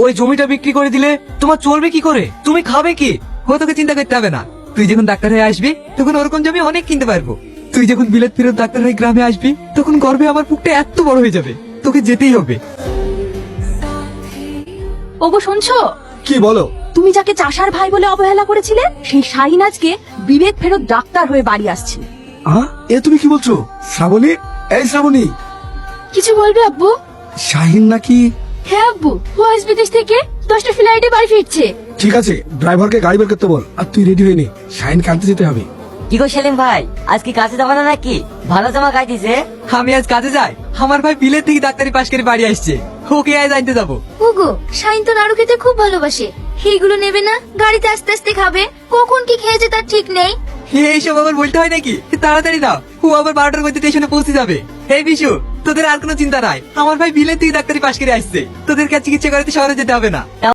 ওই জমিটা বিক্রি করে দিলে তোমার চলবে কি করে? তুমি খাবে কি? ও তোকে চিন্তা করতে হবে না। তুই যখন ডাক্তার হয়ে আসবি তখন ওরকম জমি অনেক কিনতে পারবো। তুই যখন বিলেত ফেরত ডাক্তার হয়ে গ্রামে আসবি তখন গর্বে আমার বুকটা এত বড় হয়ে যাবে, তোকে যেতেই হবে। ওগো শুনছো? কি বলো? তুমি যাকে চাষার ভাই বলে অবহেলা করেছিলে সেই শাহিন আজকে বিবেক ফেরত ডাক্তার হয়ে বাড়ি আসছে। এ তুমি কি বলছো? শ্রাবণী, এই শ্রাবণী, কিছু বলবে আব্বু? শাহিন নাকি? হ্যাঁ আব্বু, ও আজ বিদেশ থেকে 10টা ফ্লাইটে বাড়ি ফিরছে। ঠিক আছে, ড্রাইভারকে গাড়ি বের করতে বল। আর তুই রেডি হয়ে নে, শাহিনকে আনতে যেতে হবে। কি গো সেলিম ভাই, আজ কি কাজে যাবে না নাকি? ভালো জামা গাইতেছে। আমি আজ কাজে যাই, আমার ভাই বিলেত থেকে ডাক্তারি পাশ করে বাড়ি আসছে, ওকে আজ আনতে যাবো। ওগো, শাহিন তো নাড়ু খেতে খুব ভালোবাসে, এইগুলো নেবে না? গাড়িতে আস্তে আস্তে খাবে, কখন কি খেয়েছে তার ঠিক নেই। এইসব আবার বলতে হয় নাকি? তাড়াতাড়ি দাও, ও আবার 12টার মধ্যে স্টেশনে পৌঁছে যাবে। এই বিশু, তোদের আর কোনো চিন্তা নাই, আমার ভাই বিলেত থেকে ডাক্তারি পাশ করে আসছে, তোদের কাছে চিকিৎসা করাতে শহরে যেতে হবে না।